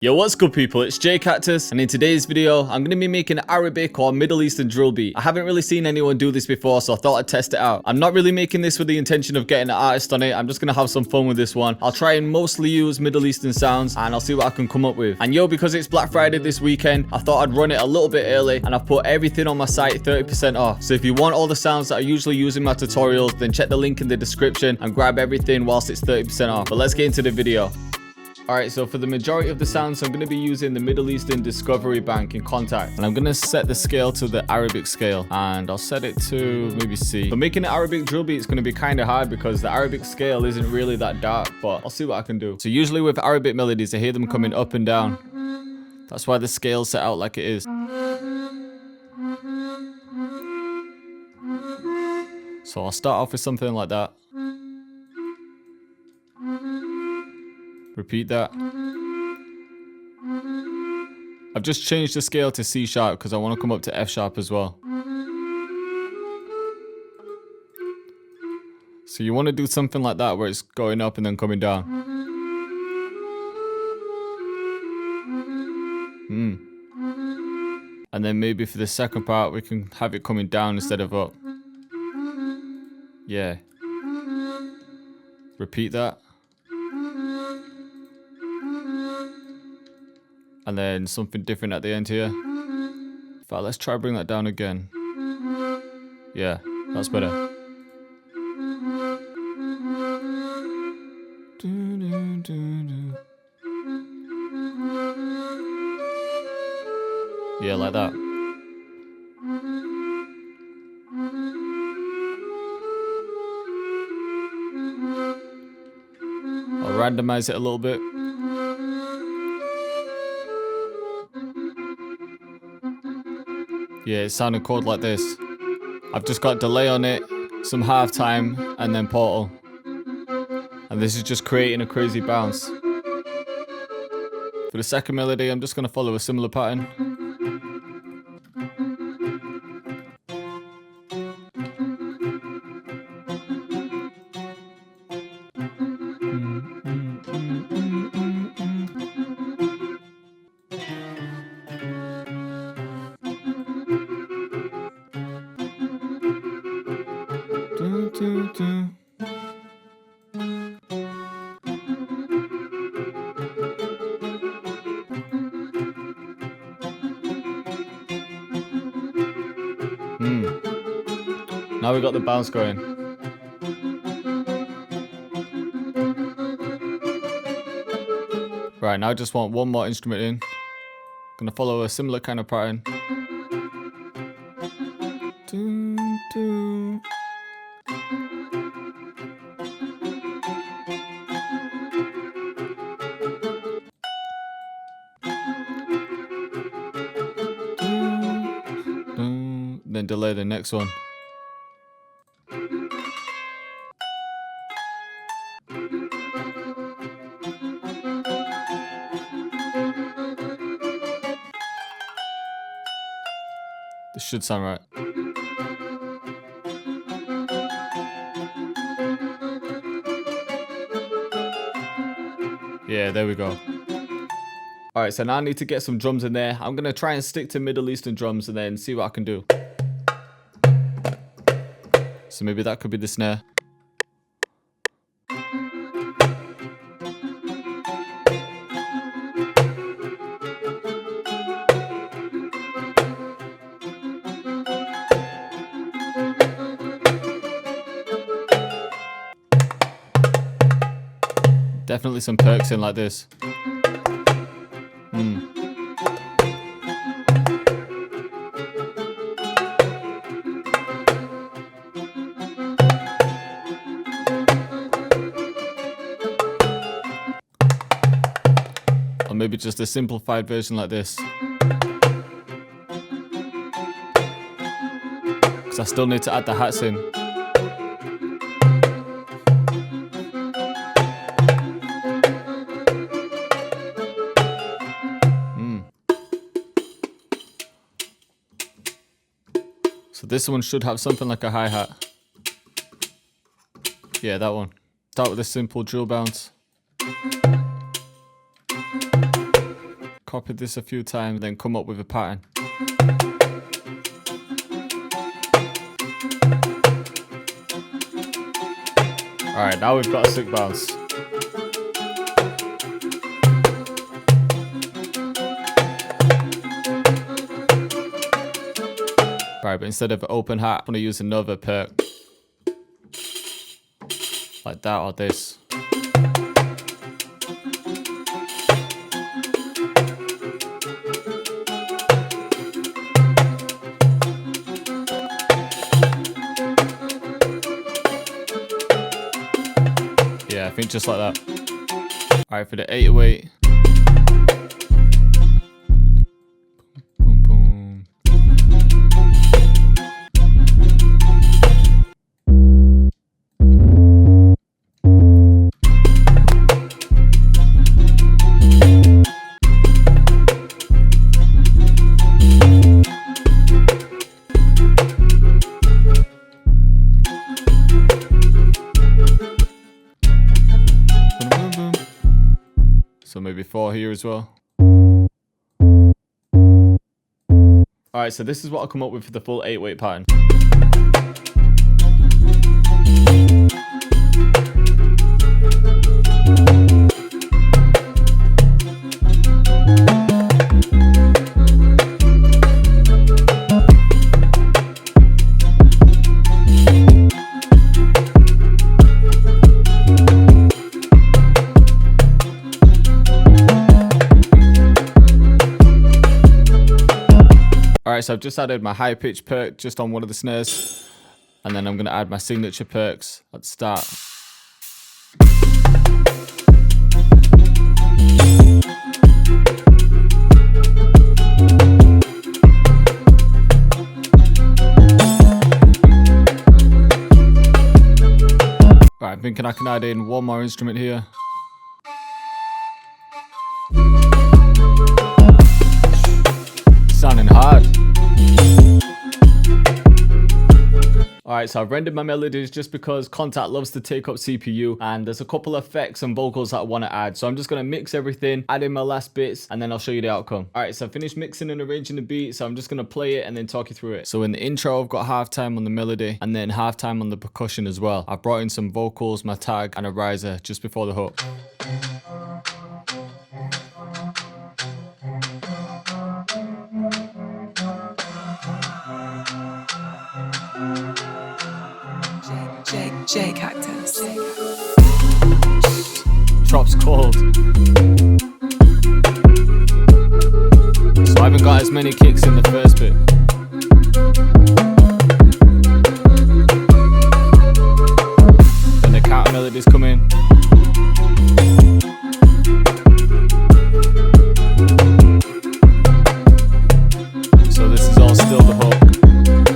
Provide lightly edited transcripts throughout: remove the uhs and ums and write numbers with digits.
Yo, what's good people, it's JayCactus, and in today's video, I'm going to be making an Arabic or Middle Eastern drill beat. I haven't really seen anyone do this before, so I thought I'd test it out. I'm not really making this with the intention of getting an artist on it, I'm just going to have some fun with this one. I'll try and mostly use Middle Eastern sounds, and I'll see what I can come up with. And yo, because it's Black Friday this weekend, I thought I'd run it a little bit early, and I've put everything on my site 30% off. So if you want all the sounds that I usually use in my tutorials, then check the link in the description and grab everything whilst it's 30% off. But let's get into the video. Alright, so for the majority of the sounds, I'm going to be using the Middle Eastern Discovery Bank in Kontakt. And I'm going to set the scale to the Arabic scale. And I'll set it to maybe C. But making an Arabic drill beat is going to be kind of hard because the Arabic scale isn't really that dark. But I'll see what I can do. So usually with Arabic melodies, I hear them coming up and down. That's why the scale's set out like it is. So I'll start off with something like that. Repeat that. I've just changed the scale to C sharp because I want to come up to F sharp as well. So you want to do something like that where it's going up and then coming down. And then maybe for the second part we can have it coming down instead of up. Yeah. Repeat that. And then something different at the end here. In fact, let's try bring that down again. Yeah, that's better. Yeah, like that. I'll randomize it a little bit. Yeah, it sounded chord like this. I've just got delay on it, some halftime, and then portal. And this is just creating a crazy bounce. For the second melody, I'm just going to follow a similar pattern. Now we got the bounce going. Right, now I just want one more instrument in. Gonna follow a similar kind of pattern. Then delay the next one. This should sound right. Yeah, there we go. Alright, so now I need to get some drums in there. I'm going to try and stick to Middle Eastern drums and then see what I can do. So maybe that could be the snare. Definitely some perks in like this. Or maybe just a simplified version like this. Because I still need to add the hats in. So this one should have something like a hi-hat. Yeah, that one. Start with a simple drill bounce. copied this a few times, then come up with a pattern. Alright, now we've got a sick bounce. Right, but instead of open hat, I'm going to use another perk. Like that or this. Yeah, I think just like that. Alright, for the 808. Boom, boom. So maybe 4 here as well. Alright, so this is what I'll come up with for the full 8-weight pattern. Alright, so I've just added my high pitch perk just on one of the snares, and then I'm going to add my signature perks at the start. Right, I'm thinking I can add in one more instrument here. Sounding hard. Alright, so I've rendered my melodies just because Kontakt loves to take up CPU, and there's a couple of effects and vocals that I want to add. So I'm just going to mix everything, add in my last bits, and then I'll show you the outcome. Alright, so I finished mixing and arranging the beat, so I'm just going to play it and then talk you through it. So in the intro, I've got halftime on the melody and then halftime on the percussion as well. I've brought in some vocals, my tag, and a riser just before the hook. JayCactus. Drop's cold. So I haven't got as many kicks in the first bit. Then the counter melodies come in. So this is all still the hook,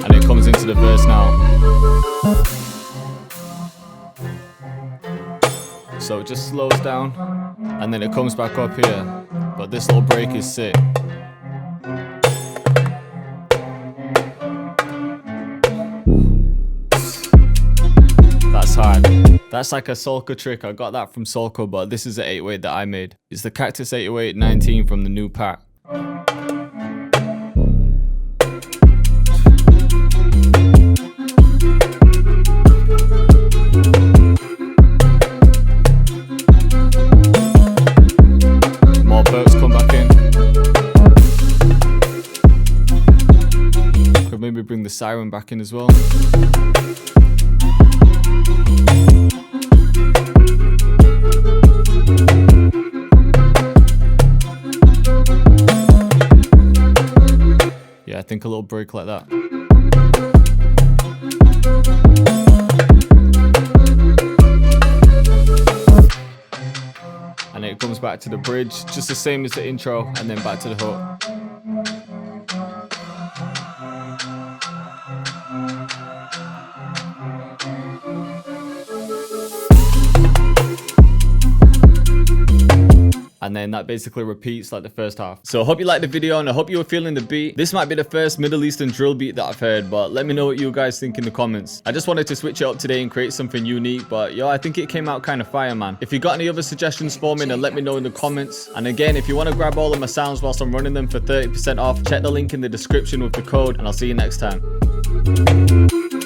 and it comes into the verse now. So it just slows down and then it comes back up here, but this little break is sick. That's hard. That's like a Solka trick. I got that from Solka, but this is the 808 that I made. It's the Cactus 808 19 from the new pack. Maybe bring the siren back in as well. Yeah, I think a little break like that. And it comes back to the bridge, just the same as the intro, and then back to the hook. and then that basically repeats like the first half. So I hope you liked the video, and I hope you were feeling the beat. This might be the first Middle Eastern drill beat that I've heard, but let me know what you guys think in the comments. I just wanted to switch it up today and create something unique, but yo, I think it came out kind of fire, man. If you got any other suggestions for me, then let me know in the comments. And again, if you want to grab all of my sounds whilst I'm running them for 30% off, check the link in the description with the code, and I'll see you next time.